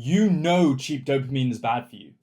You know cheap dopamine is bad for you,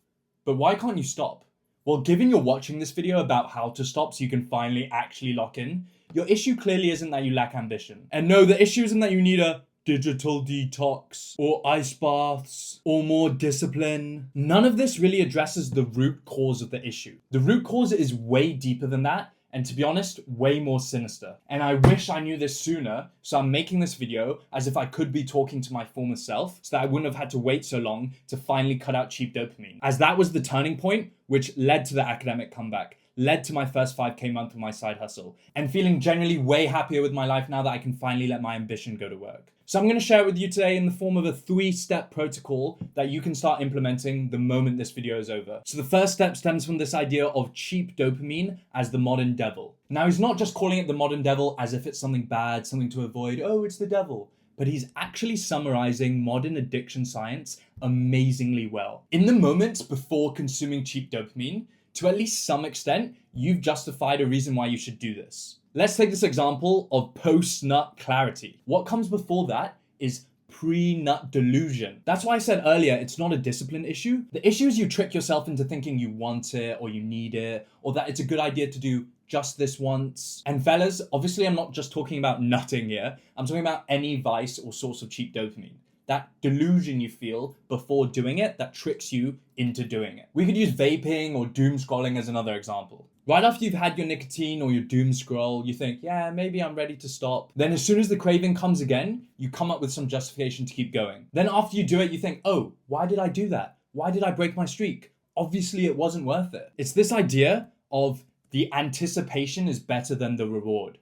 but why can't you stop? Well, given you're watching this video about how to stop so you can finally actually lock in, your issue clearly isn't that you lack ambition. And no, the issue isn't that you need a digital detox or ice baths or more discipline. None of this really addresses the root cause of the issue. The root cause is way deeper than that, and to be honest, way more sinister. And I wish I knew this sooner, so I'm making this video as if I could be talking to my former self, so that I wouldn't have had to wait so long to finally cut out cheap dopamine. As that was the turning point, which led to the academic comeback, led to my first 5K month of my side hustle, and feeling generally way happier with my life now that I can finally let my ambition go to work. So I'm going to share it with you today in the form of a 3-step protocol that you can start implementing the moment this video is over. So the first step stems from this idea of cheap dopamine as the modern devil. Now he's not just calling it the modern devil as if it's something bad, something to avoid, oh it's the devil, but he's actually summarizing modern addiction science amazingly well. In the moments before consuming cheap dopamine, to at least some extent, you've justified a reason why you should do this. Let's take this example of post-nut clarity. What comes before that is pre-nut delusion. That's why I said earlier, it's not a discipline issue. The issue is you trick yourself into thinking you want it or you need it, or that it's a good idea to do just this once. And fellas, obviously I'm not just talking about nutting here. I'm talking about any vice or source of cheap dopamine. That delusion you feel before doing it that tricks you into doing it. We could use vaping or doom scrolling as another example. Right after you've had your nicotine or your doom scroll, you think, yeah, maybe I'm ready to stop. Then as soon as the craving comes again, you come up with some justification to keep going. Then after you do it, you think, oh, why did I do that? Why did I break my streak? Obviously it wasn't worth it. It's this idea of the anticipation is better than the reward.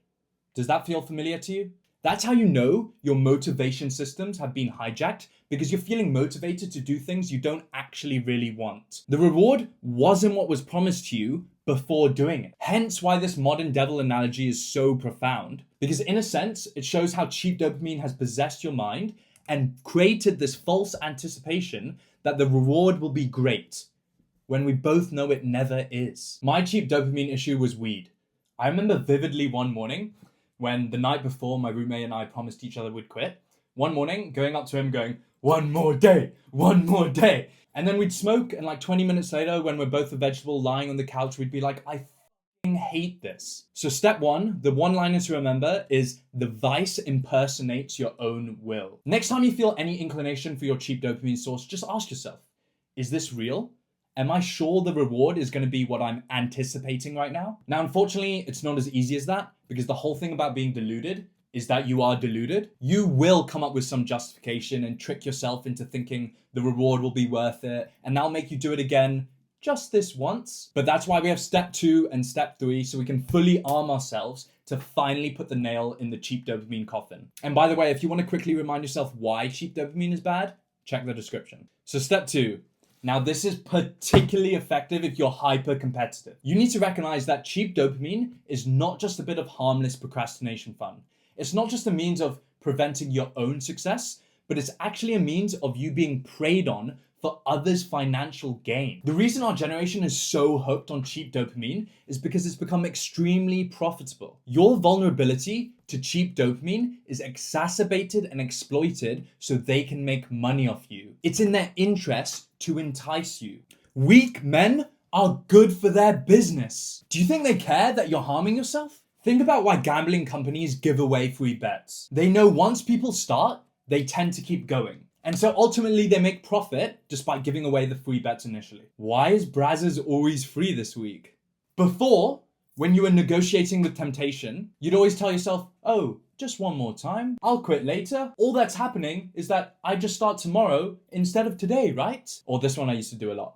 Does that feel familiar to you? That's how you know your motivation systems have been hijacked, because you're feeling motivated to do things you don't actually really want. The reward wasn't what was promised to you before doing it. Hence why this modern devil analogy is so profound, because in a sense, it shows how cheap dopamine has possessed your mind and created this false anticipation that the reward will be great, when we both know it never is. My cheap dopamine issue was weed. I remember vividly one morning, when the night before my roommate and I promised each other we'd quit, one morning going up to him going, one more day. And then we'd smoke, and like 20 minutes later, when we're both a vegetable lying on the couch, we'd be like, I f***ing hate this. So step one, the one-liner to remember is the vice impersonates your own will. Next time you feel any inclination for your cheap dopamine source, just ask yourself, is this real? Am I sure the reward is going to be what I'm anticipating right now? Now, unfortunately, it's not as easy as that, because the whole thing about being deluded is that you are deluded. You will come up with some justification and trick yourself into thinking the reward will be worth it, and that'll make you do it again just this once. But that's why we have step 2 and step 3, so we can fully arm ourselves to finally put the nail in the cheap dopamine coffin. And by the way, if you want to quickly remind yourself why cheap dopamine is bad, check the description. So step 2. Now, this is particularly effective if you're hyper competitive. You need to recognize that cheap dopamine is not just a bit of harmless procrastination fun. It's not just a means of preventing your own success, but it's actually a means of you being preyed on for others' financial gain. The reason our generation is so hooked on cheap dopamine is because it's become extremely profitable. Your vulnerability to cheap dopamine is exacerbated and exploited so they can make money off you. It's in their interest to entice you. Weak men are good for their business. Do you think they care that you're harming yourself? Think about why gambling companies give away free bets. They know once people start, they tend to keep going. And so ultimately they make profit despite giving away the free bets initially. Why is Brazzers always free this week? Before, when you were negotiating with temptation, you'd always tell yourself, oh, just one more time. I'll quit later. All that's happening is that I just start tomorrow instead of today, right? Or this one I used to do a lot.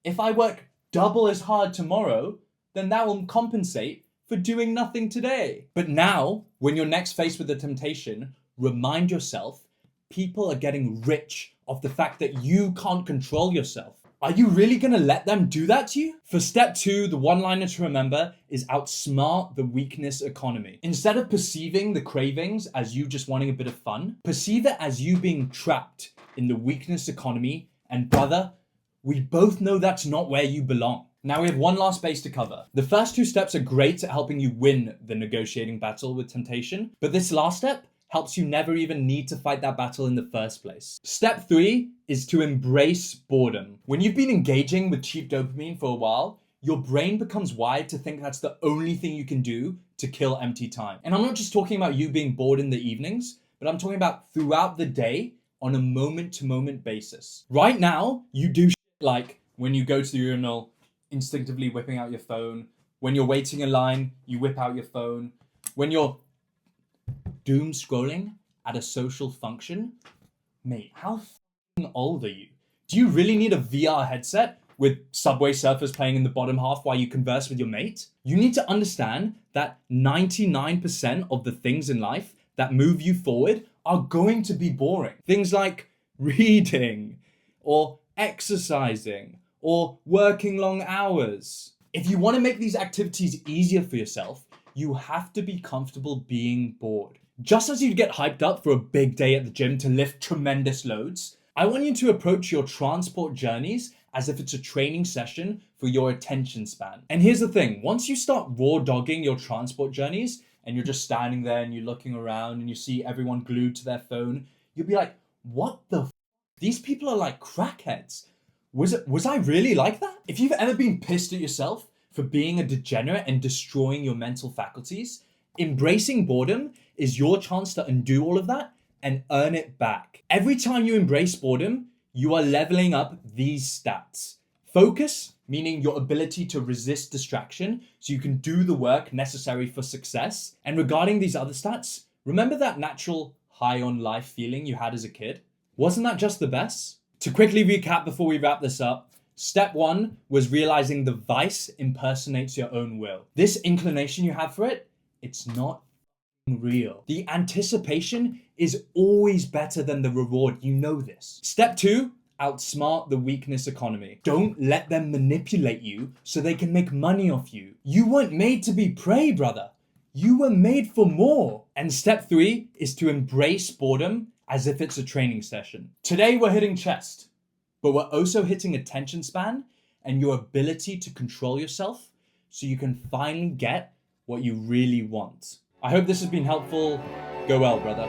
If I work double as hard tomorrow, then that will compensate for doing nothing today. But now, when you're next faced with the temptation, remind yourself, people are getting rich off the fact that you can't control yourself. Are you really gonna let them do that to you? For step 2, the one-liner to remember is outsmart the weakness economy. Instead of perceiving the cravings as you just wanting a bit of fun, perceive it as you being trapped in the weakness economy. And brother, we both know that's not where you belong. Now we have one last base to cover. The first 2 steps are great at helping you win the negotiating battle with temptation, but this last step helps you never even need to fight that battle in the first place. Step 3 is to embrace boredom. When you've been engaging with cheap dopamine for a while, your brain becomes wired to think that's the only thing you can do to kill empty time. And I'm not just talking about you being bored in the evenings, but I'm talking about throughout the day on a moment-to-moment basis. Right now, you do like when you go to the urinal, instinctively whipping out your phone. When you're waiting in line, you whip out your phone. When you're doom scrolling at a social function, mate, how old are you? Do you really need a VR headset with Subway Surfers playing in the bottom half while you converse with your mate? You need to understand that 99% of the things in life that move you forward are going to be boring. Things like reading or exercising or working long hours. If you want to make these activities easier for yourself, you have to be comfortable being bored. Just as you'd get hyped up for a big day at the gym to lift tremendous loads, I want you to approach your transport journeys as if it's a training session for your attention span. And here's the thing, once you start raw dogging your transport journeys and you're just standing there and you're looking around and you see everyone glued to their phone, you'll be like, what the f? These people are like crackheads. Was I really like that? If you've ever been pissed at yourself for being a degenerate and destroying your mental faculties, embracing boredom is your chance to undo all of that and earn it back. Every time you embrace boredom, you are leveling up these stats. Focus, meaning your ability to resist distraction so you can do the work necessary for success. And regarding these other stats, remember that natural high on life feeling you had as a kid? Wasn't that just the best? To quickly recap before we wrap this up, step 1 was realizing the vice impersonates your own will. This inclination you have for it, it's not real. The anticipation is always better than the reward. You know this. Step 2, outsmart the weakness economy. Don't let them manipulate you so they can make money off you. You weren't made to be prey, brother. You were made for more. And step 3 is to embrace boredom as if it's a training session. Today we're hitting chest, but we're also hitting attention span and your ability to control yourself so you can finally get what you really want. I hope this has been helpful. Go well, brother.